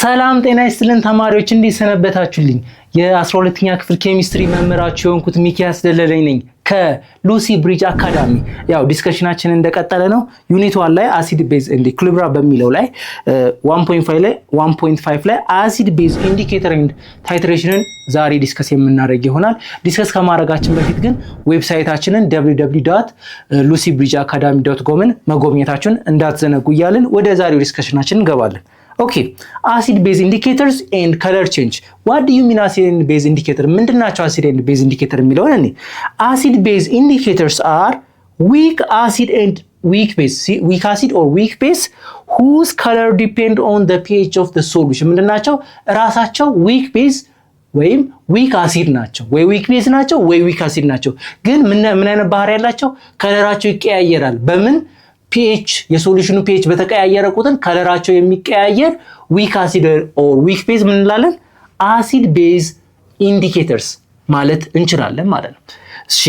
ሰላም ጤና ይስጥልን ተማሪዎች እንዲሰነበታችሁልኝ የ12ኛ ክፍል ኬሚስትሪ መምህራችሁ የሆንኩት ሚኪያስ ደለለኝ ነኝ ከሉሲ ብሪጅ አካዳሚ። ያው ዲስከሽናችን እንደቀጠለ ነው። ዩኒት 1 ላይ አሲድ ቤዝ ኤንድ ኢኩሊብሪየም በሚለው ላይ 1.5 ላይ አሲድ ቤዝ ኢንዲኬተር ኤንድ ታይትሬሽንን ዛሬ ዲስከስ የምናደርግ ይሆናል። ዲስከስ ከማድረጋችን በፊት ግን ዌብሳይታችንን www.lucybridgeacademy.com መጎብኘታችሁን እንዳትዘነጉ እያልን ወደ ዛሬው ዲስከሽናችን እንገባለን። Okay, acid base indicators and color change. What do you mean acid and base indicator? ምንድናቸው acid and base indicator የሚለውን እኔ acid base indicators are weak acid and weak base. See, weak acid or weak base whose color depend on the pH of the solution. ምንድናቸው? ራሳቸው weak base ወይም weak acid ናቸው ወይ weak base ናቸው ወይ weak acid ናቸው። ግን ምን አይነት ባህሪ ያላቸው? ከለራቸው ይቀያየራል። በምን pH የሶሉሽኑ pH በተቀያየረ ቁጥር ከለራቸው የሚቀያየር weak acid or weak base ምን እንላለን? acid base indicators ማለት እንችላለን ማለት ነው። እሺ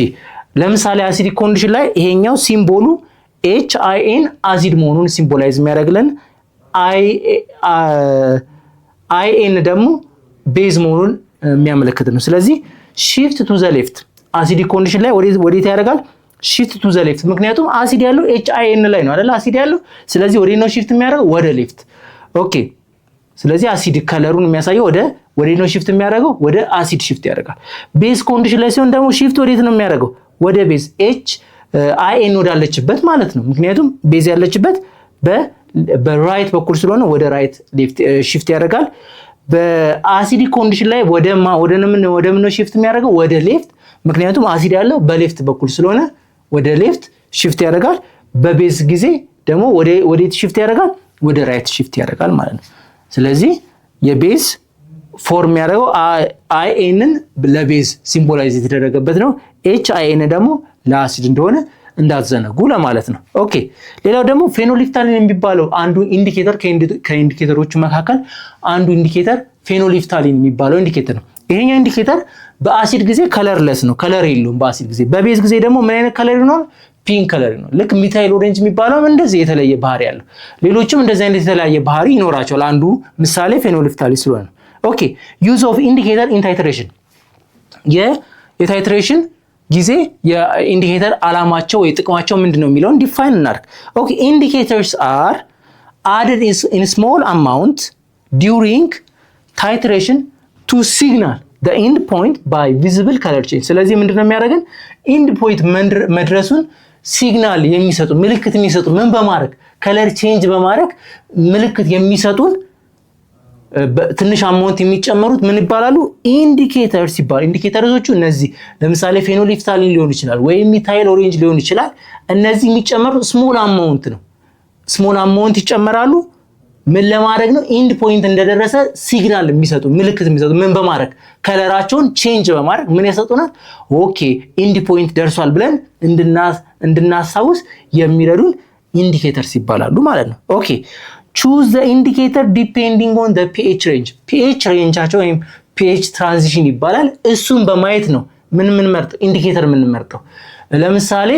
ለምሳሌ አሲዲክ ኮንዲሽን ላይ ይሄኛው ሲምቦሉ HIN አሲድ መሆኑን ሲምቦላይዝ የሚያደርግልን IN ደግሞ ቤዝ መሆኑን የሚያመለክት ነው። ስለዚህ shift to the left አሲዲክ ኮንዲሽን ላይ ወዴት ያደርጋል? shift to the left ምክንያቱም አሲድ ያለው HIN ላይ ነው አይደል? አሲድ ያለው ስለዚህ ወዴት ነው shift የሚያደርገው? ወደ ሌፍት። ኦኬ ስለዚህ አሲድ ከለሩን የሚያሳየው ወዴት ነው shift የሚያደርገው? ወደ አሲድ shift ያደርጋል። ቤዝ ኮንዲሽን ላይ ሲሆን ደግሞ shift ወዴት ነው የሚያደርገው? ወደ ቤዝ HIN ወዳለችበት ማለት ነው። ምክንያቱም ቤዝ ያለችበት በራይት በኩል ስለሆነ ወደ ራይት ሌፍት shift ያደርጋል። በአሲዲክ ኮንዲሽን ላይ ወደ ምን ነው shift የሚያደርገው? ወደ ሌፍት ምክንያቱም አሲድ ያለው በሌፍት በኩል ስለሆነ ወደ ሌፍት shift ያደርጋል። በቤዝ ጊዜ ደግሞ ወዴት shift ያደርጋል? ወደ ራይት shift ያደርጋል ማለት ነው። ስለዚህ የቤዝ ፎርም ያደርገው IN ለቤዝ ሲምቦላይዝ የተደረገበት ነው። HIN ደግሞ ለአሲድ እንደሆነ እንዳትዘነጉ ለማለት ነው። ኦኬ ሌላው ደግሞ ፌኖሊፍታሊን የሚባለው አንዱ ኢንዲኬተር ከኢንዲኬተሮቹ መካከል አንዱ ኢንዲኬተር ፌኖሊፍታሊን የሚባለው ኢንዲኬተር ነው። ይሄኛው ኢንዲኬተር በአሲድ ጊዜ ከለርለስ ነው፣ ከለር የለውም በአሲድ ጊዜ። በቤዝ ጊዜ ደግሞ ምን አይነት ከለር ነው? ፒንክ ከለር ነው። ልክ ሚታይል ኦሬንጅ የሚባለው እንደዚህ የተለየ ባህሪ ያለው፣ ሌሎችም እንደዚህ አይነት የተለያየ ባህሪ ይኖራቸዋል። አንዱ ምሳሌ ፌኖሊፍታሊን ስለሆነ። ኦኬ ዩዝ ኦፍ ኢንዲኬተር ኢን ታይትሬሽን የታይትሬሽን ጊዜ የኢንዲኬተር አላማቸው ወይ ጥቅማቸው ምንድነው የሚለውን ዲፋይን እናድርግ። ኦኬ ኢንዲኬተርስ አር added in small amount during titration to signal the end point by visible color change። ስለዚህ ምንድነው የሚያደርገን? end point መድረሱን ሲግናል የሚሰጡ ምልክት የሚሰጡ ምን በማድረግ ከለር ቼንጅ በማድረግ ምልክት የሚሰጡን ትንሽ አማውንት የሚጨመሩት ምን ይባላሉ? ኢንዲኬተርስ ይባላሉ። ኢንዲኬተሮቹ እነዚህ ለምሳሌ ፌኖሊፍታሊን ሊሆን ይችላል ወይም ሚታይል ኦሬንጅ ሊሆን ይችላል። እነዚህ የሚጨመሩት ስሞል አማውንት ነው። ስሞል አማውንት ይጨመራሉ። ምን ለማድረግ ነው? ኢንድ ፖይንት እንደደረሰ ሲግናል የሚሰጡ ምልክት የሚሰጡ ምን በማድረግ ከለራቸውን ቼንጅ በማድረግ ምን ያሰጡናል? ኦኬ ኢንድ ፖይንት ደርሷል ብለን እንድናሳውስ የሚረዱን ኢንዲኬተርስ ይባላሉ ማለት ነው። ኦኬ choose the indicator depending on the pH range pH rangeaቸው ወይም pH transition ይባላል። እሱን በማየት ነው ምን መርጠው ኢንዲኬተር ምን መርጠው። ለምሳሌ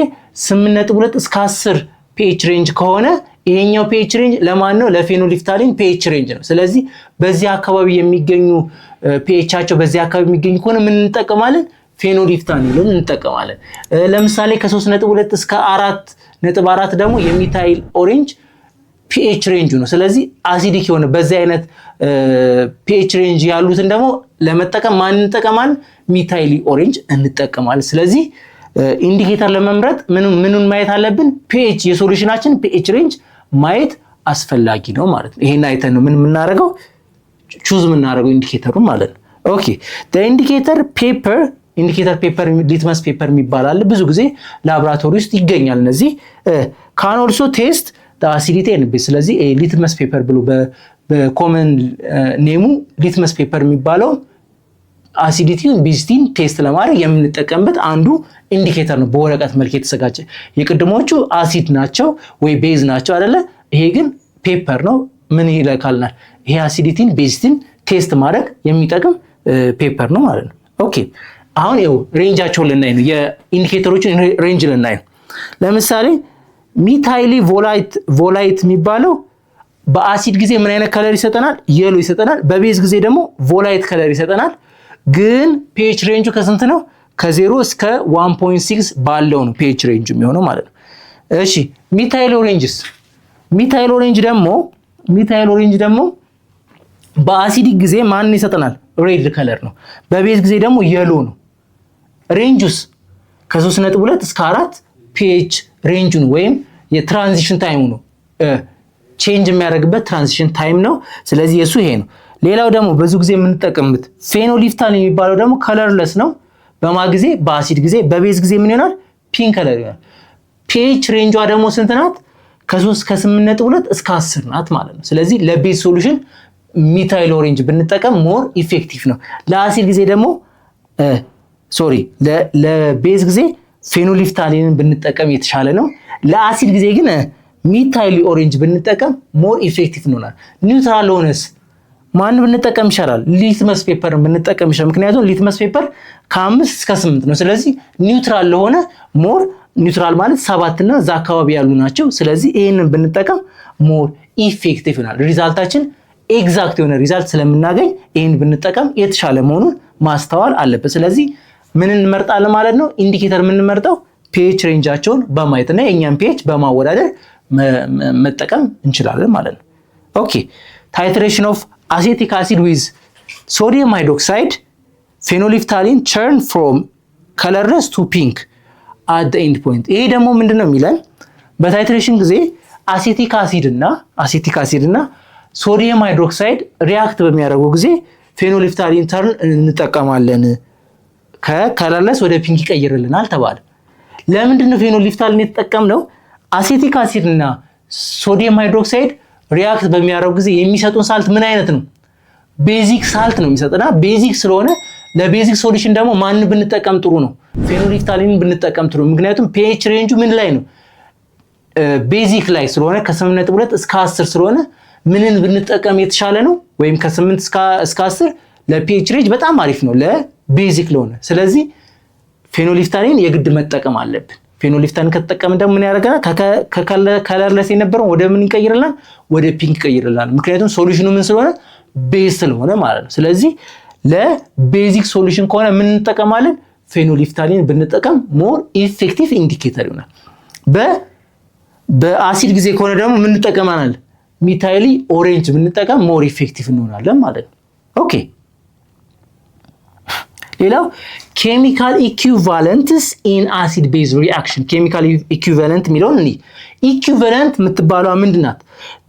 8.2 እስከ 10 pH range ከሆነ ይሄኛው pH range ለማን ነው? ለፌኖሊፍታሊን pH range ነው። ስለዚህ በዚህ አካባቢ የሚገኙ pHaቸው በዚህ አካባቢ የሚገኙ ከሆነ ምን እንጠቀማለን? ፌኖሊፍታሊንን እንጠቀማለን። ለምሳሌ ከ3.2 እስከ 4.4 ደግሞ የሚታይል ኦሬንጅ pH range ነው። ስለዚህ አሲዲክ የሆነ በዚህ አይነት pH range ያሉትን ደግሞ ለመጠቀም ማን እንጠቀማለን? ሚታይል ኦሬንጅ እንጠቀማለን። ስለዚህ ኢንዲኬተር ለመምረጥ ምኑን ማየት አለብን? pH የሶሉሽናችን pH range ማየት አስፈላጊ ነው ማለት ነው። ይሄን አይተን ነው ምን የምናደርገው? ቹዝ የምናደርገው ኢንዲኬተሩን ማለት ነው። ኦኬ the indicator paper ሊትመስ ፔፐር የሚባላል ብዙ ጊዜ ላብራቶሪ ውስጥ ይገኛል። እነዚህ can also test the acidity and base። ስለዚህ ሊትመስ ፔፐር ብሎ በኮመን ኔሙ ሊትመስ ፔፐር የሚባለው አሲዲቲውን ቤዚቲን ቴስት ለማድረግ የምንጠቀምበት አንዱ ኢንዲኬተር ነው። በወረቀት መልክ የተዘጋጀ የቅድሞቹ አሲድ ናቸው ወይ ቤዝ ናቸው አይደለ? ይሄ ግን ፔፐር ነው። ምን ይለካልናል? ይሄ አሲዲቲን ቤዚቲን ቴስት ማድረግ የሚጠቅም ፔፐር ነው ማለት ነው። ኦኬ አሁን ይኸው ሬንጃቸውን ልናይ ነው። የኢንዲኬተሮችን ሬንጅ ልናይ ነው። ለምሳሌ ሚታይሊ ቮላይት የሚባለው በአሲድ ጊዜ ምን አይነት ከለር ይሰጠናል? የሎ ይሰጠናል። በቤዝ ጊዜ ደግሞ ቮላይት ከለር ይሰጠናል። ግን ፒኤች ሬንጁ ከስንት ነው? ከ0 እስከ 1.6 ባለው ነው ፒኤች ሬንጁ የሚሆነው ማለት ነው። እሺ ሚታይል ኦሬንጅስ? ሚታይል ኦሬንጅ ደግሞ በአሲዲክ ጊዜ ማንን ይሰጠናል? ሬድ ከለር ነው። በቤዝ ጊዜ ደግሞ የሎ ነው። ሬንጁስ ከ3.2 እስከ 4 ፒኤች ሬንጁን ወይም የትራንዚሽን ታይሙ ነው። ቼንጅ የሚያደርግበት ትራንዚሽን ታይም ነው። ስለዚህ የሱ ይሄ ነው። ሌላው ደግሞ ብዙ ጊዜ የምንጠቀምበት ፌኖሊፍታን የሚባለው ደግሞ ከለርለስ ነው። በማ ጊዜ? በአሲድ ጊዜ። በቤዝ ጊዜ ምን ይሆናል? ፒንክ ከለር ይሆናል። ፒኤች ሬንጇ ደግሞ ስንት ናት? ከ8.2 እስከ 10 ናት ማለት ነው። ስለዚህ ለቤዝ ሶሉሽን ሚታይል ኦሬንጅ ብንጠቀም ሞር ኢፌክቲቭ ነው። ለአሲድ ጊዜ ደግሞ ለቤዝ ጊዜ ፌኖሊፍታሊንን ብንጠቀም የተሻለ ነው። ለአሲድ ጊዜ ግን ሚታይል ኦሬንጅ ብንጠቀም ሞር ኢፌክቲቭ ነው። ኒውትራል ሆነስ ማን ብንጠቀም ይሻላል? ሊትመስ ፔፐር ብንጠቀም ይሻላል። ምክንያቱም ሊትመስ ፔፐር ከ5 እስከ 8 ነው። ስለዚህ ኒውትራል ለሆነ ሞር ኒውትራል ማለት 7 እና እዛ አካባቢ ያሉ ናቸው። ስለዚህ ይሄንን ብንጠቀም ሞር ኢፌክቲቭ ይሆናል። ሪዛልታችን ኤግዛክት የሆነ ሪዛልት ስለምናገኝ ይሄን ብንጠቀም የተሻለ መሆኑን ማስተዋል አለበት። ስለዚህ ምን እንመርጣለን ማለት ነው? ኢንዲኬተር የምንመርጠው ፒኤች ሬንጃቸውን በማየት እና የኛን ፒኤች በማወዳደር መጠቀም እንችላለን ማለት ነው። ኦኬ ታይትሬሽን ኦፍ አሴቲክ አሲድ ዊዝ ሶዲየም ሃይድሮክሳይድ ፌኖሊፍታሊን ተርን ፍሮም ከለርለስ ቱ ፒንክ አት ዘ ኤንድ ፖይንት። ይሄ ደግሞ ምንድነው የሚለን? በታይትሬሽን ጊዜ አሴቲክ አሲድ እና ሶዲየም ሃይድሮክሳይድ ሪያክት በሚያደርጉ ጊዜ ፌኖሊፍታሊን ተርን እንጠቀማለን። ከከለርለስ ወደ ፒንክ ይቀይርልናል ተባለ። ለምንድን ነው ፌኖሊፍታሊን የተጠቀምነው? አሴቲክ አሲድ እና ሶዲየም ሃይድሮክሳይድ ሪያክት በሚያደርጉ ጊዜ የሚሰጡን ሳልት ምን አይነት ነው? ቤዚክ ሳልት ነው የሚሰጥና ቤዚክ ስለሆነ ለቤዚክ ሶሉሽን ደግሞ ማንን ብንጠቀም ጥሩ ነው? ፌኖሊፍታሊን ብንጠቀም ጥሩ። ምክንያቱም ፒኤች ሬንጁ ምን ላይ ነው? ቤዚክ ላይ ስለሆነ ከ8.2 እስከ 10 ስለሆነ ምንን ብንጠቀም የተሻለ ነው? ወይም ከ8 እስከ 10 ለፒኤች ሬንጅ በጣም አሪፍ ነው ለቤዚክ ለሆነ። ስለዚህ ፌኖሊፍታሊን የግድ መጠቀም አለብን። ፌኖሊፍታሊን ከተጠቀምን ደግሞ ምን ያደርገናል? ከከለርለስ የነበረው ወደ ምን ይቀይርልናል? ወደ ፒንክ ይቀይርልናል። ምክንያቱም ሶሉሽኑ ምን ስለሆነ? ቤዝ ስለሆነ ማለት ነው። ስለዚህ ለቤዚክ ሶሉሽን ከሆነ ምን እንጠቀማለን? ፌኖሊፍታሊን ብንጠቀም ሞር ኢፌክቲቭ ኢንዲኬተር ይሆናል። በአሲድ ጊዜ ከሆነ ደግሞ ምን እንጠቀማለን? ሚታይል ኦሬንጅ ብንጠቀም ሞር ኢፌክቲቭ እንሆናለን ማለት ነው። ኦኬ ሌላው ኬሚካል ኢኩቫለንትስ ኢን አሲድ ቤዝ ሪአክሽን። ኬሚካል ኢኩቫለንት የሚለውን እንይ። ኢኩቫለንት የምትባለው ምንድናት?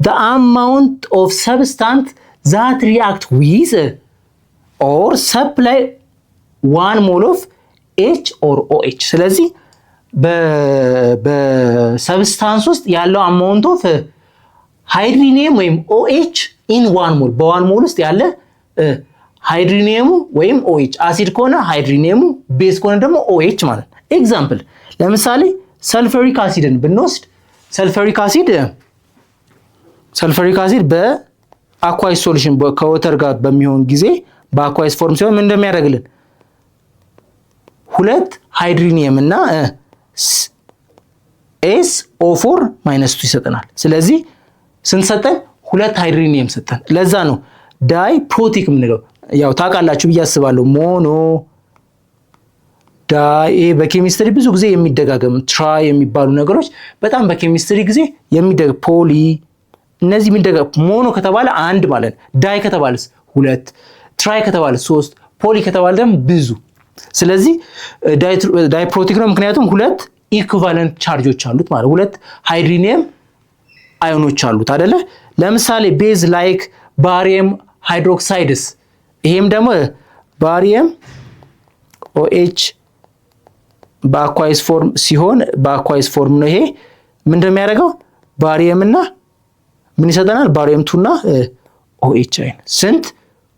the amount of substance that react with or supply 1 mole of H or OH። ስለዚህ በሰብስታንስ ውስጥ ያለው አማውንት ኦፍ ሃይድሮኒየም ወይም OH ኢን 1 ሞል በ1 ሞል ውስጥ ያለ ሃይድሮኒየሙ ወይም OH አሲድ ከሆነ ሃይድሮኒየሙ፣ ቤዝ ከሆነ ደግሞ OH ማለት ነው። ኤግዛምፕል ለምሳሌ ሰልፈሪክ አሲድን ብንወስድ ሰልፈሪክ አሲድ በአኳይስ ሶሉሽን ከወተር ጋር በሚሆን ጊዜ በአኳይስ ፎርም ሲሆን ምን እንደሚያደርግልን 2 ሃይድሮኒየም እና SO4 -2 ይሰጠናል። ስለዚህ ስንት ሰጠን? 2 ሃይድሮኒየም ሰጠን። ለዛ ነው ዳይ ፕሮቲክ የምንለው። ያው ታውቃላችሁ ብዬ አስባለሁ። ሞኖ ዳይ በኬሚስትሪ ብዙ ጊዜ የሚደጋገም ትራይ የሚባሉ ነገሮች በጣም በኬሚስትሪ ጊዜ ፖሊ እነዚህ የሚደጋገም ሞኖ ከተባለ 1 ማለት ነው። ዳይ ከተባለስ 2፣ ትራይ ከተባለ 3፣ ፖሊ ከተባለ ደግሞ ብዙ። ስለዚህ ዳይ ፕሮቲክ ነው፣ ምክንያቱም 2 ኢኩቫለንት ቻርጆች አሉት ማለት 2 ሃይድሮኒየም አዮኖች አሉት አይደለ? ለምሳሌ ቤዝ ላይክ ባሪየም ሃይድሮክሳይድስ፣ ይሄም ደግሞ ባሪየም OH በአኳይስ ፎርም ሲሆን በአኳይስ ፎርም ነው። ይሄ ምን እንደሚያደርገው ባሪየም እና ምን ይሰጠናል? ባሪየም 2 እና OH አይን ስንት?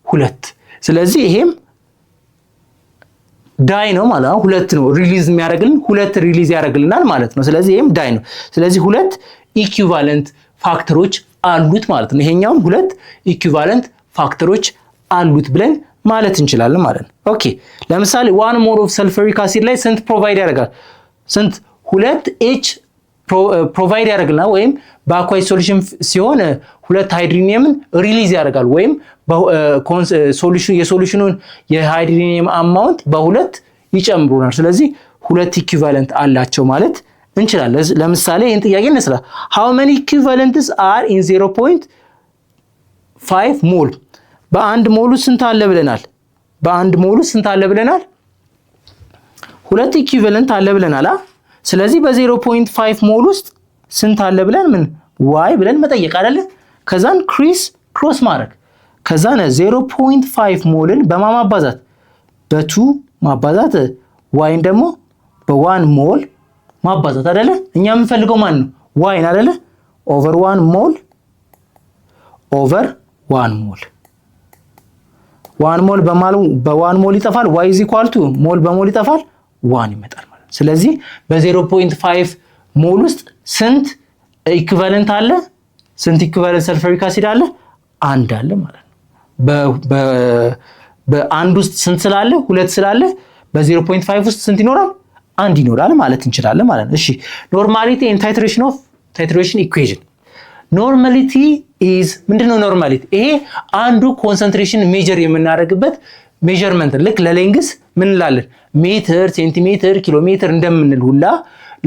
2። ስለዚህ ይሄም ዳይ ነው ማለት ነው። 2 ነው ሪሊዝ የሚያደርግልን፣ 2 ሪሊዝ ያደርግልናል ማለት ነው። ስለዚህ ይሄም ዳይ ነው። ስለዚህ 2 ኢኩቫለንት ፋክተሮች አሉት ማለት ነው። ይሄኛውም 2 ኢኩቫለንት ፋክተሮች አሉት ብለን ማለት እንችላለን ማለት ነው። ኦኬ ለምሳሌ 1 ሞል ኦፍ ሰልፈሪክ አሲድ ላይ ስንት ፕሮቫይድ ያደርጋል? ስንት? 2 H ፕሮቫይድ ያደርግልናል ወይም በአኳይድ ሶሉሽን ሲሆን ሁለት ሃይድሮኒየምን ሪሊዝ ያደርጋል ወይም የሶሉሽኑን የሃይድሮኒየም አማውንት በሁለት ይጨምሩናል። ስለዚህ ሁለት ኢኩቫለንት አላቸው ማለት እንችላለን። ለምሳሌ ይህን ጥያቄ እንስራ። how many equivalents are in 0.5 ሞል? በአንድ ሞል ውስጥ ስንት አለ ብለናል? በአንድ ሞል ውስጥ ስንት አለ ብለናል? ሁለት ኢኩቫለንት አለ ብለናል። ስለዚህ በ0.5 ሞል ውስጥ ስንት አለ ብለን ምን ዋይ ብለን መጠየቅ አይደለ? ከዛን ክሮስ ማድረግ ከዛን 0.5 ሞልን በማባዛት በ2 ማባዛት ዋይን ደግሞ በ1 ሞል ማባዛት አይደለ? እኛ የምንፈልገው ማን ነው? ዋይን አይደለ? ኦቨር 1 ሞል ኦቨር 1 ሞል 1 ሞል በ1 ሞል ይጠፋል። ዋይ ኢዝ ኢኳል ቱ ሞል በሞል ይጠፋል 1 ይመጣል ማለት። ስለዚህ በ0.5 ሞል ውስጥ ስንት ኢኩቫለንት አለ? ስንት ኢኩቫለንት ሰልፈሪክ አሲድ አለ? አንድ አለ ማለት ነው። በአንድ ውስጥ ስንት ስላለ? ሁለት ስላለ በ0.5 ውስጥ ስንት ይኖራል? አንድ ይኖራል ማለት እንችላለን ማለት ነው። እሺ ኖርማሊቲ ኤንድ ታይትሬሽን ኢኩዌሽን። ኖርማሊቲ ኢዝ ምንድነው? ኖርማሊቲ ይሄ አንዱ ኮንሰንትሬሽን ሜጀር የምናደርግበት ሜጀርመንት ልክ ለሌንግስ ምን እንላለን? ሜትር፣ ሴንቲሜትር፣ ኪሎ ሜትር እንደምንል ሁላ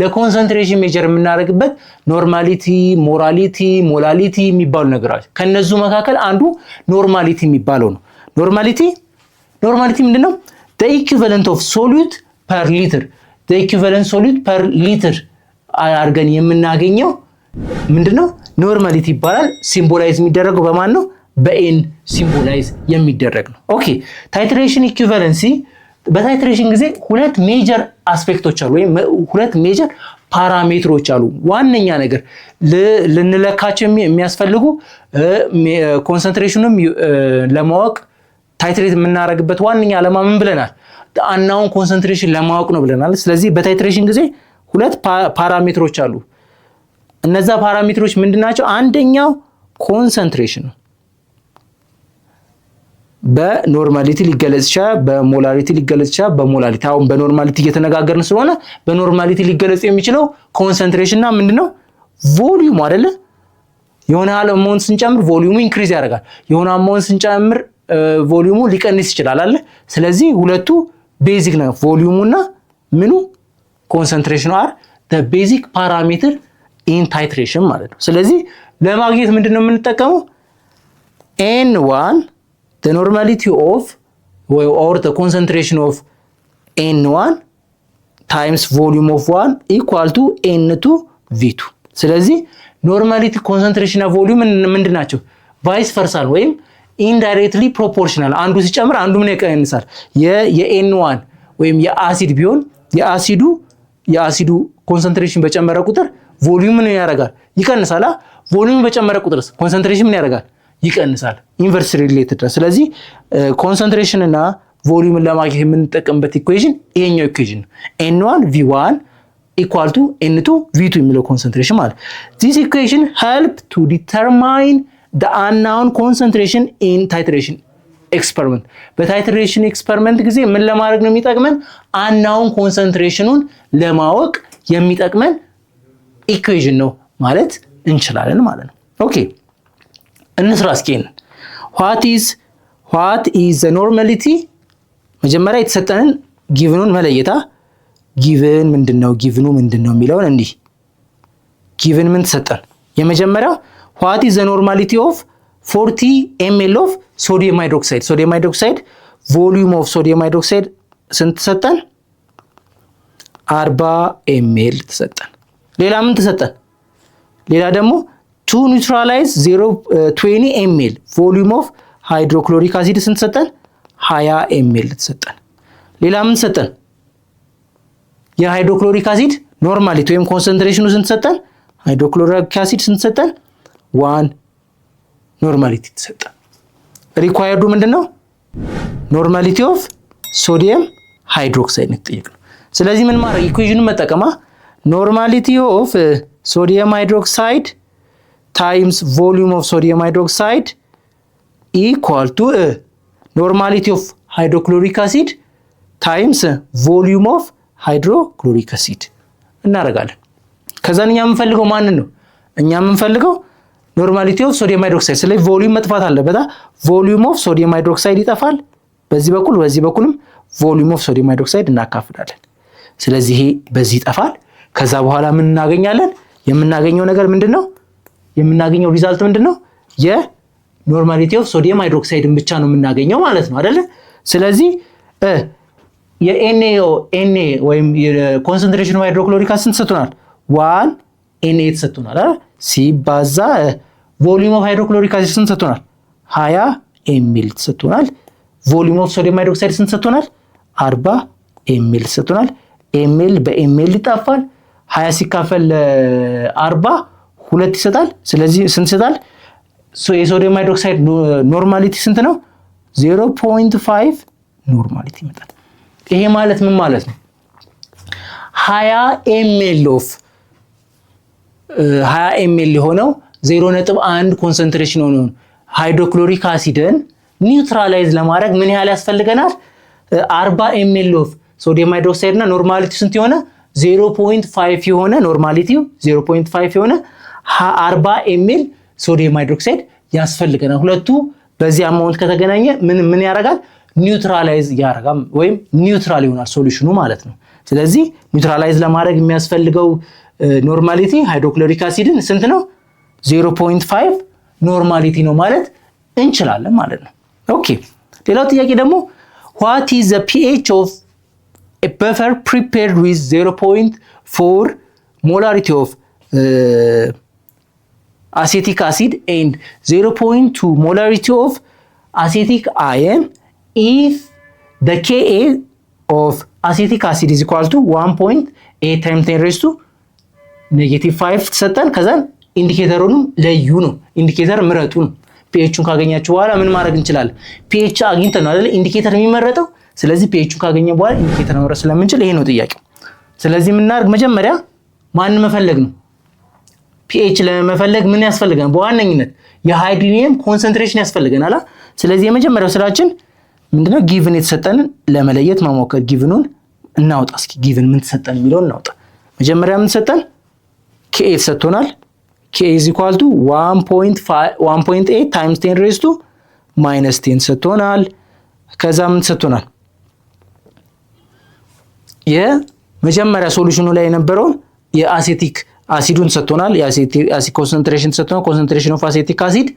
ለኮንሰንትሬሽን ሜጀር የምናደርግበት ኖርማሊቲ፣ ሞራሊቲ፣ ሞላሊቲ የሚባሉ ነገሮች ከነዙ መካከል አንዱ ኖርማሊቲ የሚባለው ነው። ኖርማሊቲ ምንድነው? the equivalent of solute per liter the equivalent solute per liter አድርገን የምናገኘው ምንድነው? ኖርማሊቲ ይባላል። ሲምቦላይዝ የሚደረገው በማን ነው? በኤን ሲምቦላይዝ የሚደረግ ነው። ኦኬ ታይትሬሽን ኢኩቫለንሲ በታይትሬሽን ጊዜ ሁለት ሜጀር አስፔክቶች አሉ ወይም ሁለት ሜጀር ፓራሜትሮች አሉ። ዋነኛ ነገር ልንለካቸው የሚያስፈልጉ ኮንሰንትሬሽኑም ለማወቅ ታይትሬት የምናደርግበት ዋነኛ ዓላማ ምን ብለናል? አናውን ኮንሰንትሬሽን ለማወቅ ነው ብለናል። ስለዚህ በታይትሬሽን ጊዜ ሁለት ፓራሜትሮች አሉ። እነዛ ፓራሜትሮች ምንድናቸው? አንደኛው ኮንሰንትሬሽን ነው። በኖርማሊቲ ሊገለጽ ይችላል፣ በሞላሪቲ ሊገለጽ ይችላል። በሞላሊቲ አሁን በኖርማሊቲ እየተነጋገርን ስለሆነ በኖርማሊቲ ሊገለጽ የሚችለው ኮንሰንትሬሽን እና ምንድነው? ቮሊዩም አይደለ? የሆነ አማውንት ስንጨምር ቮሊዩሙ ኢንክሪዝ ያደርጋል። የሆነ አማውንት ስንጨምር ቮሊዩሙ ሊቀንስ ይችላል አለ። ስለዚህ ሁለቱ ቤዚክ ነው። ቮሊዩሙ እና ምኑ ኮንሰንትሬሽኑ አር the basic parameter in titration ማለት ነው። ስለዚህ ለማግኘት ምንድነው የምንጠቀመው? N1 the normality of or the concentration of N1 times volume of 1 equal to N2 V2። ስለዚህ ኖርማሊቲ ኮንሰንትሬሽን እና ቮሊዩም ምንድናቸው? ቫይስ ቨርሳል ወይም ኢንዳይሬክትሊ ፕሮፖርሽናል። አንዱ ሲጨምር አንዱ ምን ይቀንሳል? የኤን1 ወይም የአሲድ ቢሆን የአሲዱ ኮንሰንትሬሽን በጨመረ ቁጥር ቮሊዩም ምን ያደርጋል? ይቀንሳል። ቮሊዩም በጨመረ ቁጥር ኮንሰንትሬሽን ምን ያደርጋል? ይቀንሳል። ኢንቨርስ ሪሌትድ። ስለዚህ ኮንሰንትሬሽን እና ቮሊዩምን ለማግኘት የምንጠቀምበት ኢኩዌሽን ይሄኛው ኢኩዌሽን ነው። N1 V1 equal to N2 V2 የሚለው ኮንሰንትሬሽን ማለት። This equation help to determine the unknown concentration in titration experiment። በታይትሬሽን ኤክስፐሪመንት ጊዜ ምን ለማድረግ ነው የሚጠቅመን? unknown ኮንሰንትሬሽኑን ለማወቅ የሚጠቅመን ኢኩዌሽን ነው ማለት እንችላለን ማለት ነው። ኦኬ እንስራ እስኪ። what is the normality? መጀመሪያ የተሰጠንን ጊቭኑን መለየታ። ጊቭን ምንድነው? ጊቭኑ ምንድነው የሚለውን እንዲህ ጊቭን ምን ተሰጠን? የመጀመሪያው what is the normality of 40 ml of sodium hydroxide? sodium hydroxide volume of sodium hydroxide ስንት ተሰጠን? 40 ml ተሰጠን። ሌላ ምን ተሰጠን? ሌላ ደግሞ to neutralize 20 ml volume of hydrochloric acid ስንት ተሰጠን? 20 ml ተሰጠን። ሌላ ምን ተሰጠን? የሃይድሮክሎሪክ አሲድ ኖርማሊቲ ወይም ኮንሰንትሬሽኑ ስንት ተሰጠን? ሃይድሮክሎሪክ አሲድ ስንት ተሰጠን? 1 ኖርማሊቲ ተሰጠን። ሪኳየርዱ ምንድነው? ኖርማሊቲ ኦፍ ሶዲየም ሃይድሮክሳይድ ነው የተጠየቅነው። ስለዚህ ምን ማድረግ? ኢኩዌሽኑን መጠቀማ ኖርማሊቲ ኦፍ ሶዲየም ሃይድሮክሳይድ ታይምስ ቮሊዩም ኦፍ ሶዲየም ሃይድሮክሳይድ ኢኳል ቱ ኖርማሊቲ ኦፍ ሃይድሮክሎሪክ አሲድ ታይምስ ቮሊዩም ኦፍ ሃይድሮክሎሪክ አሲድ እናደርጋለን። ከዛን እኛ የምንፈልገው ማንን ነው? እኛ የምንፈልገው ኖርማሊቲ ኦፍ ሶዲየም ሃይድሮክሳይድ። ስለዚህ ቮሊዩም መጥፋት አለበት። ቮሊዩም ኦፍ ሶዲየም ሃይድሮክሳይድ ይጠፋል። በዚህ በኩልም ቮሊዩም ኦፍ ሶዲየም ሃይድሮክሳይድ እናካፍላለን። ስለዚህ ይሄ በዚህ ይጠፋል። ከዛ በኋላ ምን እናገኛለን? የምናገኘው ነገር ምንድነው? የምናገኘው ሪዛልት ምንድነው? የኖርማሊቲ ኦፍ ሶዲየም ሃይድሮክሳይድን ብቻ ነው የምናገኘው ማለት ነው አይደለ? ስለዚህ የኤንኤኦ ወይም የኮንሰንትሬሽን ኦፍ ሃይድሮክሎሪክ አሲድ ስንት ሰጥቶናል? 1 ኤንኤ ተሰጥቶናል አይደል? ሲባዛ ቮሊዩም ኦፍ ሃይድሮክሎሪክ አሲድ ስንት ሰጥቶናል? 20 ኤምኤል ተሰጥቶናል። ቮሊዩም ኦፍ ሶዲየም ሃይድሮክሳይድ ስንት ሰጥቶናል? 40 ኤምኤል ተሰጥቶናል። ኤምኤል በኤምኤል ይጣፋል። 20 ሲካፈል 40 2 ይሰጣል። ስለዚህ ስንት ይሰጣል? የሶዲየም ሃይድሮክሳይድ ኖርማሊቲ ስንት ነው? 0.5 ኖርማሊቲ ይመጣል። ይሄ ማለት ምን ማለት ነው? 20 ኤምኤል ኦፍ 20 ኤምኤል የሆነው 0.1 ኮንሰንትሬሽን ሆኖ ሃይድሮክሎሪክ አሲድን ኒውትራላይዝ ለማድረግ ምን ያህል ያስፈልገናል? 40 ኤምኤል ኦፍ ሶዲየም ሃይድሮክሳይድ እና ኖርማሊቲው ስንት የሆነ 0.5 የሆነ ኖርማሊቲው 0.5 የሆነ 40 ኤምኤል ሶዲየም ሃይድሮክሳይድ ያስፈልገናል። ሁለቱ በዚህ አማውንት ከተገናኘ ምን ያደርጋል? ኒውትራላይዝ ያደርጋል ወይም ኒውትራል ይሆናል ሶሉሽኑ ማለት ነው። ስለዚህ ኒውትራላይዝ ለማድረግ የሚያስፈልገው ኖርማሊቲ ሃይድሮክሎሪክ አሲድን ስንት ነው? 0.5 ኖርማሊቲ ነው ማለት እንችላለን ማለት ነው። ኦኬ ሌላው ጥያቄ ደግሞ what is the pH of a buffer prepared with 0.4 molarity of acetic acid and 0.2 molarity of acetic ion if the Ka of acetic acid is equal to 1.8 times 10 raised to -5 ተሰጠን። ከዛን ኢንዲኬተሩንም ለዩ ነው። ኢንዲኬተር ምረጡ ነው። ፒኤቹን ካገኛችሁ በኋላ ምን ማድረግ እንችላለን? ፒኤች አግኝተን ነው አይደል ኢንዲኬተር የሚመረጠው። ስለዚህ ፒኤቹን ካገኘ በኋላ ኢንዲኬተር መምረጥ ስለምንችል ይሄ ነው ጥያቄው። ስለዚህ የምናደርግ መጀመሪያ ማን መፈለግ ነው? ፒኤች ለመፈለግ ምን ያስፈልገናል? በዋነኝነት የሃይድሮኒየም ኮንሰንትሬሽን ያስፈልገናል። ስለዚህ የመጀመሪያው ስራችን ምንድነው? ጊቭን የተሰጠንን ለመለየት መሞከር። ጊቭኑን እናውጣ እስኪ። ጊቭን ምን ተሰጠን የሚለውን እናውጣ። መጀመሪያ ምን ተሰጠን? Ka ተሰጥቶናል። Ka is equal to 1.8 times 10 raised to -10 ተሰጥቶናል። ከዛ ምን ተሰጥቶናል? የመጀመሪያ ሶሉሽኑ ላይ የነበረውን የአሴቲክ አሲዱን ተሰጥቶናል። የአሴቲክ ኮንሰንትሬሽን ተሰጥቶናል። ኮንሰንትሬሽን ኦፍ አሴቲክ አሲድ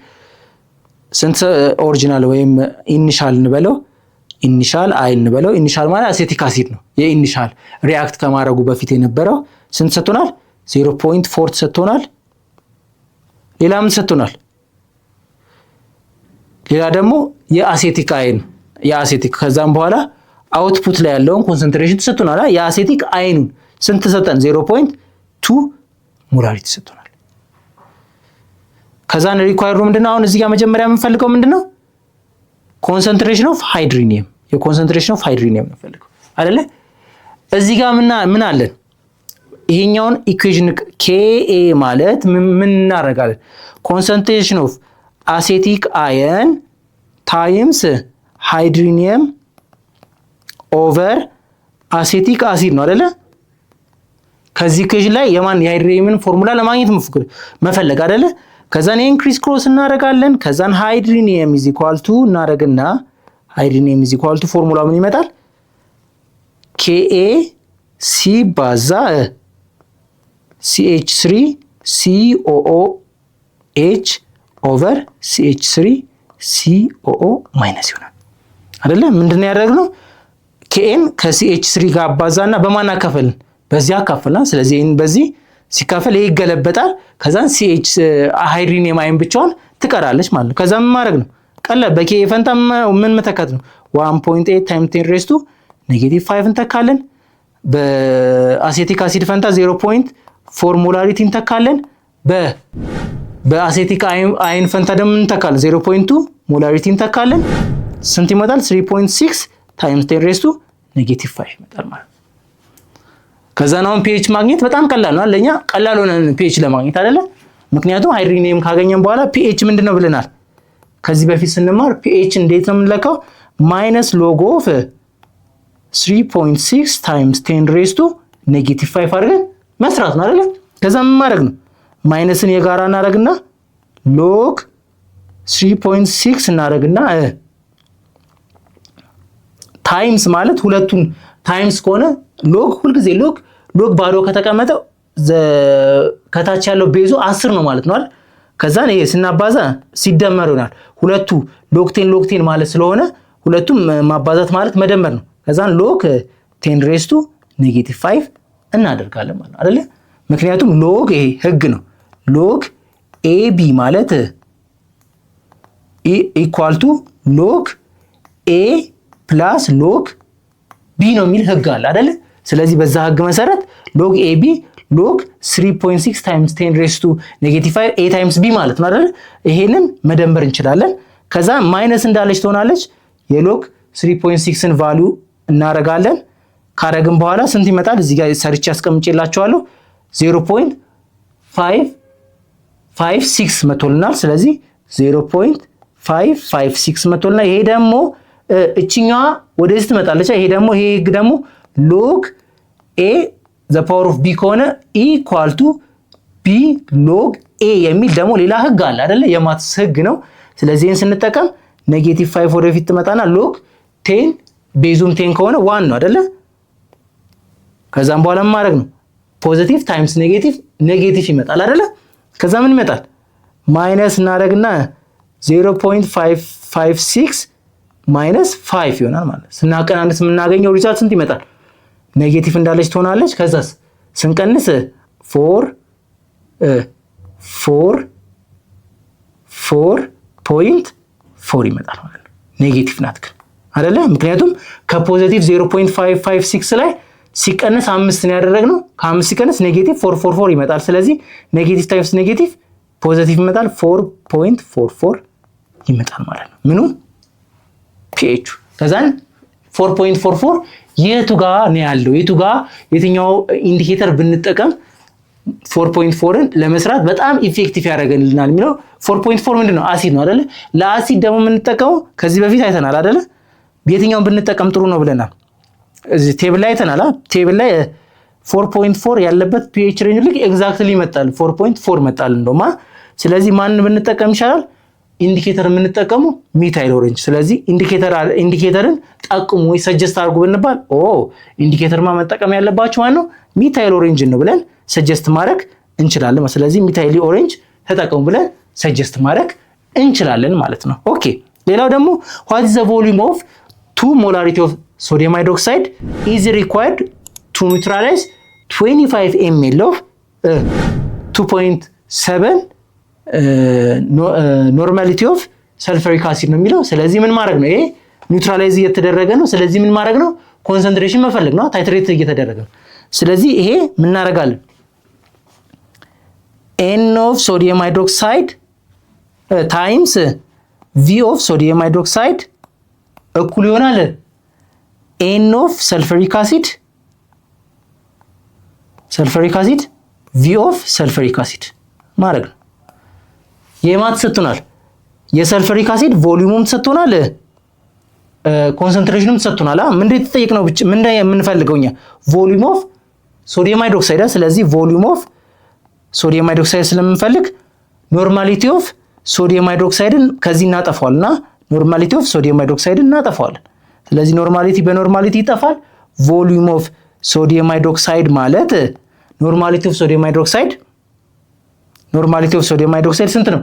ስንት ኦሪጂናል ወይም ኢኒሻል እንበለው፣ ኢኒሻል አይ እንበለው። ኢኒሻል ማለት አሴቲክ አሲድ ነው። የኢኒሻል ሪአክት ከማድረጉ በፊት የነበረው ስንት ተሰጥቶናል? 0.4 ተሰጥቶናል። ሌላ ምን ተሰጥቶናል? ሌላ ደግሞ የአሴቲክ አይን የአሴቲክ ከዛም በኋላ አውትፑት ላይ ያለውን ኮንሰንትሬሽን ተሰጥቶናል። የአሴቲክ አይኑን ስንት ተሰጠን? 0.2 ሞላሪቲ ተሰጥቶናል። ከዛን ሪኳየርዱ ምንድነው? አሁን እዚህ ጋር መጀመሪያ የምንፈልገው ምንድነው? ኮንሰንትሬሽን ኦፍ ሃይድሮኒየም የኮንሰንትሬሽን ኦፍ ሃይድሮኒየም ነው ፈልገው አይደለ? እዚህ ጋር ምን አለን? ይሄኛውን ኢኩዌሽን Ka ማለት ምን እናደርጋለን? ኮንሰንትሬሽን ኦፍ አሴቲክ አየን ታይምስ ሃይድሮኒየም ኦቨር አሴቲክ አሲድ ነው አይደለ? ከዚህ ኢኩዌሽን ላይ የሃይድሮኒየምን ፎርሙላ ለማግኘት መፈለግ አይደለ? ከዛን ኢንክሪስ ክሮስ እናደርጋለን። ከዛን ሃይድሮኒየም ኢዝ ኢኳል ቱ እናደርግና ሃይድሮኒየም ኢዝ ኢኳል ቱ ፎርሙላ ምን ይመጣል? Ka ሲባዛ CH3 COOH ኦቨር CH3 COO ማይነስ ይሆናል አይደለ? ምንድነው ያደረግነው? Kn ከCH3 ጋር አባዛና በማን አካፈልን? በዚህ አካፈልና ስለዚህ ይሄን በዚህ ሲካፈል ይሄ ይገለበጣል። ከዛን CH ሃይድሮኒየም አይን ብቻውን ትቀራለች ማለት ነው። ከዛ ምን ማድረግ ነው? ቀላል በK ፈንታ ምን መተካት ነው? 1.8 ታይምስ 10 ሬዝ ቱ -5 እንተካለን። በአሴቲክ አሲድ ፈንታ 0.4 ሞላሪቲ እንተካለን። በአሴቲክ አይን ፈንታ ደግሞ እንተካለን 0.2 ሞላሪቲ እንተካለን። ስንት ይመጣል? 3.6 ታይምስ 10 ሬዝ ቱ -5 ይመጣል ማለት ነው። ከዛ ነው pH ማግኘት በጣም ቀላል ነው። ለኛ ቀላል ሆነ pH ለማግኘት አይደለ? ምክንያቱም ሃይድሮኒየም ካገኘን በኋላ pH ምንድነው ብለናል? ከዚህ በፊት ስንማር pH እንዴት ነው የምንለካው? ማይነስ ሎግ ኦፍ 3.6 ታይምስ 10 ሬዝ ቱ -5 አድርገን መስራት ነው አይደለ? ከዛ ምን ማድረግ ነው ማይነስን የጋራ እናደርግና ሎግ 3.6 እናደርግና ታይምስ ማለት ሁለቱን ታይምስ ከሆነ ሎግ ሁልጊዜ ሎግ ባዶ ከተቀመጠ ከታች ያለው ቤዙ 10 ነው ማለት ነው አይደል? ከዛ ይሄ ስናባዛ ሲደመር ይሆናል። ሁለቱ ሎግ10 ማለት ስለሆነ ሁለቱም ማባዛት ማለት መደመር ነው። ከዛ ሎግ 10 ሬዝ ቱ -5 እናደርጋለን ማለት ነው አይደል? ምክንያቱም ሎግ ይሄ ህግ ነው። ሎግ ኤቢ ማለት ኢኳል ቱ ሎግ ኤ ፕላስ ሎግ ቢ ነው የሚል ህግ አለ አይደል? ስለዚህ በዛ ህግ መሰረት ሎግ ኤቢ ሎግ 3.6 ታይምስ 10 ሬዝ ቱ -5 a ታይምስ b ማለት ነው አይደል? ይሄንን መደመር እንችላለን። ከዛ ማይነስ እንዳለች ትሆናለች። የሎግ 3.6ን ቫልዩ እናረጋለን። ካረግን በኋላ ስንት ይመጣል? እዚህ ጋር ሰርች ያስቀምጬላችኋለሁ 0.556 መቶልናል። ስለዚህ 0.556 መቶልናል። ይሄ ደግሞ እቺኛዋ ወደዚህ ትመጣለች። ይሄ ህግ ደግሞ ሎግ a the power of b ከሆነ equal to b log a የሚል ደግሞ ሌላ ህግ አለ አይደለ? የማትስ ህግ ነው። ስለዚህ ይሄን ስንጠቀም -5 ወደፊት ትመጣና ሎግ 10 ቤዙም 10 ከሆነ 1 ነው አይደለ? ከዛም በኋላ ምን ማድረግ ነው ፖዚቲቭ ታይምስ ኔጌቲቭ ይመጣል አይደለ? ከዛ ምን ይመጣል ማይነስ እናደርግና 0.556 ማይነስ 5 ይሆናል ማለት። ስናቀናንስ የምናገኘው ሪዛልት ስንት ይመጣል? ኔጌቲቭ እንዳለች ትሆናለች። ከዛስ ስንቀንስ 4.4 ይመጣል ማለት ነው። ኔጌቲቭ ናት ግን አይደለ? ምክንያቱም ከፖዚቲቭ 0.556 ላይ ሲቀነስ 5 ነው ያደረግነው። ከ5 ሲቀነስ ኔጌቲቭ 4.44 ይመጣል። ስለዚህ ኔጌቲቭ ታይምስ ኔጌቲቭ ፖዚቲቭ ይመጣል 4.44 ይመጣል ማለት ነው። ምኑ ፒኤች ከዛን 4.44 የቱ ጋር ነው ያለው? የትኛው ኢንዲኬተር ብንጠቀም 4.4ን ለመስራት በጣም ኢፌክቲቭ ያደርገንልናል የሚለው 4.4 ምንድነው? አሲድ ነው አይደለ? ለአሲድ ደግሞ የምንጠቀመው ከዚህ በፊት አይተናል አይደለ? የትኛውን ብንጠቀም ጥሩ ነው ብለናል። እዚህ ቴብል ላይ አይተናል። ቴብል ላይ 4.4 ያለበት ፒኤች ሬንጅ ልክ ኤግዛክትሊ ይመጣል 4.4 መጣል እንደማ። ስለዚህ ማንን ብንጠቀም ይሻላል? ኢንዲኬተር የምንጠቀመው ሚታይል ኦሬንጅ። ስለዚህ ኢንዲኬተርን ጠቅሙ ወይ ሰጀስት አድርጉ ብንባል ኢንዲኬተርማ መጠቀም ያለባችሁ ማን ነው? ሚታይል ኦሬንጅ ነው ብለን ሰጀስት ማድረግ እንችላለን። ስለዚህ ሚታይል ኦሬንጅ ተጠቀሙ ብለን ሰጀስት ማድረግ እንችላለን ማለት ነው። ኦኬ ሌላው ደግሞ what is the volume of 2 molarity of sodium hydroxide is required to neutralize 25 ml of 2.7 ኖርማሊቲ ኦፍ ሰልፈሪክ አሲድ ነው የሚለው። ስለዚህ ምን ማድረግ ነው? ይሄ ኒውትራላይዝ እየተደረገ ነው። ስለዚህ ምን ማድረግ ነው? ኮንሰንትሬሽን መፈለግ ነው። ታይትሬት እየተደረገ ነው። ስለዚህ ይሄ ምን እናደርጋለን? N of sodium hydroxide times V of sodium hydroxide እኩል ይሆናል N of sulfuric acid V of sulfuric acid ማድረግ ነው። የማት ተሰጥቶናል? የሰልፈሪክ አሲድ ቮሊዩሙም ተሰጥቶናል፣ ኮንሰንትሬሽኑም ተሰጥቶናል። ምንድነው የተጠየቅነው? ምንድነው የምንፈልገው እኛ? ቮሊዩም ኦፍ ሶዲየም ሃይድሮክሳይድ። ስለዚህ ቮሊዩም ኦፍ ሶዲየም ሃይድሮክሳይድ ስለምንፈልግ ኖርማሊቲ ኦፍ ሶዲየም ሃይድሮክሳይድን ከዚህ እናጠፋዋልና ኖርማሊቲ ኦፍ ሶዲየም ሃይድሮክሳይድን እናጠፋዋለን። ስለዚህ ኖርማሊቲ በኖርማሊቲ ይጠፋል። ቮሊዩም ኦፍ ሶዲየም ሃይድሮክሳይድ ማለት ኖርማሊቲ ኦፍ ሶዲየም ሃይድሮክሳይድ ስንት ነው?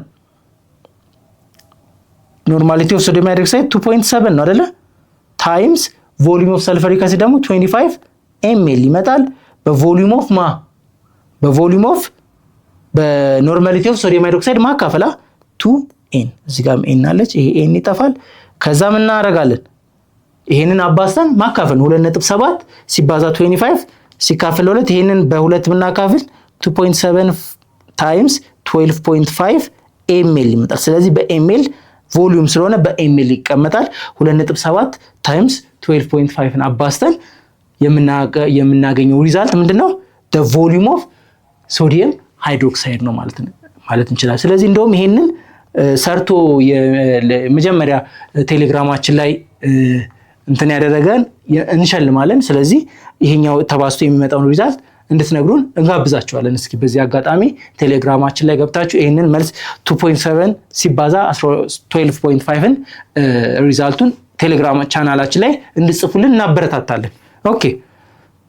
ኖርማሊቲ ኦፍ ሶዲየም ሃይድሮክሳይድ 2.7 ነው አይደለ? ታይምስ ቮሊዩም ኦፍ ሰልፈሪክ አሲድ ደግሞ 25 ml ይመጣል። በኖርማሊቲ ኦፍ ሶዲየም ሃይድሮክሳይድ ማካፈላ 2n እዚህ ጋር n አለች። ይሄ n ይጠፋል። ከዛ ምን እናደርጋለን? ይሄንን አባዝተን ማካፈል 2.7 ሲባዛ 25 ሲካፈል 2 ይሄንን በ2 ብናካፍል 2.7 ታይምስ 12.5 ml ይመጣል። ስለዚህ በኤምኤል ቮሊዩም ስለሆነ በኤምኤል ይቀመጣል። 2.7 ታይምስ 12.5 አባዝተን የምናገኘው ሪዛልት ምንድነው? the volume of sodium hydroxide ነው ማለት እንችላለን። ስለዚህ እንደውም ይሄንን ሰርቶ የመጀመሪያ ቴሌግራማችን ላይ እንትን ያደረገን እንሸልማለን። ስለዚህ ይሄኛው ተባዝቶ የሚመጣው ሪዛልት እንድትነግሩን እንጋብዛችኋለን። እስኪ በዚህ አጋጣሚ ቴሌግራማችን ላይ ገብታችሁ ይህንን መልስ 2.7 ሲባዛ 12.5ን ሪዛልቱን ቴሌግራም ቻናላችን ላይ እንድጽፉልን እናበረታታለን። ኦኬ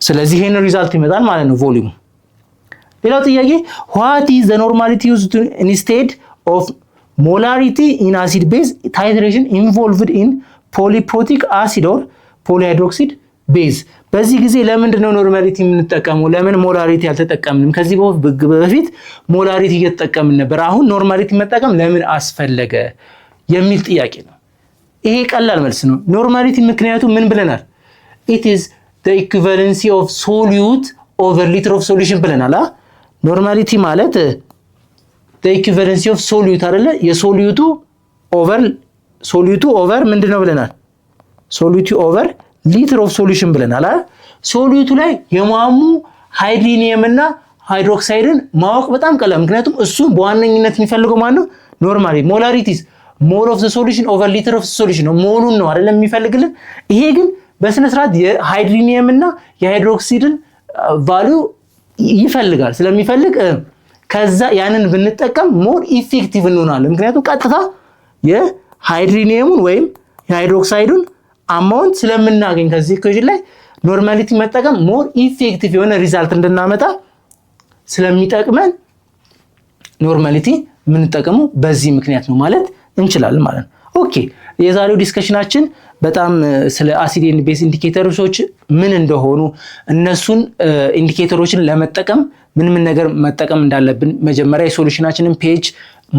ስለዚህ ይሄን ሪዛልት ይመጣል ማለት ነው ቮሊዩም። ሌላው ጥያቄ what is the normality used instead of molarity in acid base titration involved in polyprotic acid or polyhydroxide base? በዚህ ጊዜ ለምንድን ነው ኖርማሊቲ የምንጠቀመው? ለምን ሞላሪቲ ያልተጠቀምንም? ከዚህ በፊት ሞላሪቲ እየተጠቀምን ነበር። አሁን ኖርማሊቲ መጠቀም ለምን አስፈለገ የሚል ጥያቄ ነው። ይሄ ቀላል መልስ ነው። ኖርማሊቲ ምክንያቱ ምን ብለናል? it is the equivalency of solute over liter of solution ብለናል። ኖርማሊቲ ማለት the equivalency of solute አይደለ? የሶሉቱ ኦቨር ምንድነው ብለናል? ሶሉቱ ኦቨር ሊትር ኦፍ ሶሉሽን ብለናል። ሶሉቱ ላይ የሟሙ ሃይድሮኒየም እና ሃይድሮክሳይድን ማወቅ በጣም ቀላል፣ ምክንያቱም እሱ በዋነኝነት የሚፈልገው ማን ነው? ኖርማሊ ሞላሪቲስ ሞል ኦፍ ዘ ሶሉሽን ኦቨር ሊትር ኦፍ ሶሉሽን ነው፣ ሞሉን ነው አይደለም የሚፈልግልን። ይሄ ግን በስነ ስርዓት የሃይድሮኒየም እና የሃይድሮክሳይድን ቫልዩ ይፈልጋል። ስለሚፈልግ ከዛ ያንን ብንጠቀም ሞር ኢፌክቲቭ እንሆናለን፣ ምክንያቱም ቀጥታ የሃይድሮኒየሙን ወይም የሃይድሮክሳይዱን አማውንት ስለምናገኝ ከዚህ ኢኩዌሽን ላይ ኖርማሊቲ መጠቀም ሞር ኢፌክቲቭ የሆነ ሪዛልት እንድናመጣ ስለሚጠቅመን ኖርማሊቲ የምንጠቀመው በዚህ ምክንያት ነው ማለት እንችላለን ማለት ነው። ኦኬ የዛሬው ዲስከሽናችን በጣም ስለ አሲድ ኤንድ ቤዝ ኢንዲኬተሮች ምን እንደሆኑ እነሱን ኢንዲኬተሮችን ለመጠቀም ምን ነገር መጠቀም እንዳለብን መጀመሪያ የሶሉሽናችንን ፔጅ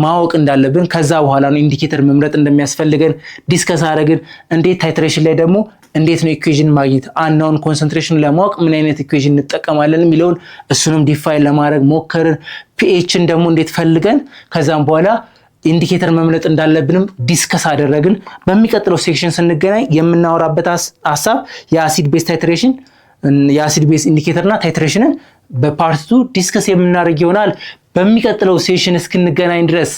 ማወቅ እንዳለብን ከዛ በኋላ ነው ኢንዲኬተር መምረጥ እንደሚያስፈልገን ዲስከስ አደረግን። እንዴት ታይትሬሽን ላይ ደግሞ እንዴት ነው ኢኩዌሽን ማግኘት አንናውን ኮንሰንትሬሽን ለማወቅ ምን አይነት ኢኩዌሽን እንጠቀማለን የሚለውን እሱንም ዲፋይን ለማድረግ ሞከርን። ፒኤችን ደግሞ እንዴት ፈልገን ከዛም በኋላ ኢንዲኬተር መምረጥ እንዳለብንም ዲስከስ አደረግን። በሚቀጥለው ሴክሽን ስንገናኝ የምናወራበት ሐሳብ የአሲድ ቤዝ ታይትሬሽን የአሲድ ቤዝ ኢንዲኬተርና ታይትሬሽንን በፓርት 2 ዲስከስ የምናደርግ ይሆናል። በሚቀጥለው ሴሽን እስክንገናኝ ድረስ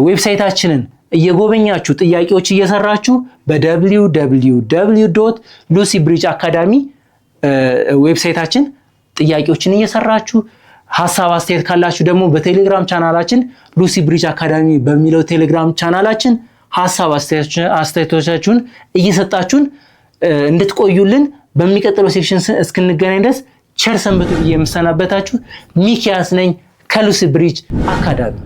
ዌብሳይታችንን እየጎበኛችሁ ጥያቄዎች እየሰራችሁ www.lucybridgeacademy ዌብሳይታችን ጥያቄዎችን እየሰራችሁ ሐሳብ አስተያየት ካላችሁ ደግሞ በቴሌግራም ቻናላችን ሉሲ ብሪጅ አካዳሚ በሚለው ቴሌግራም ቻናላችን ሐሳብ አስተያየቶቻችሁን እየሰጣችሁን እንድትቆዩልን በሚቀጥለው ሴክሽን እስክንገናኝ ድረስ ቸር ሰንብቱ ብዬ የምሰናበታችሁ ሚኪያስ ነኝ ከሉሲ ብሪጅ አካዳሚ።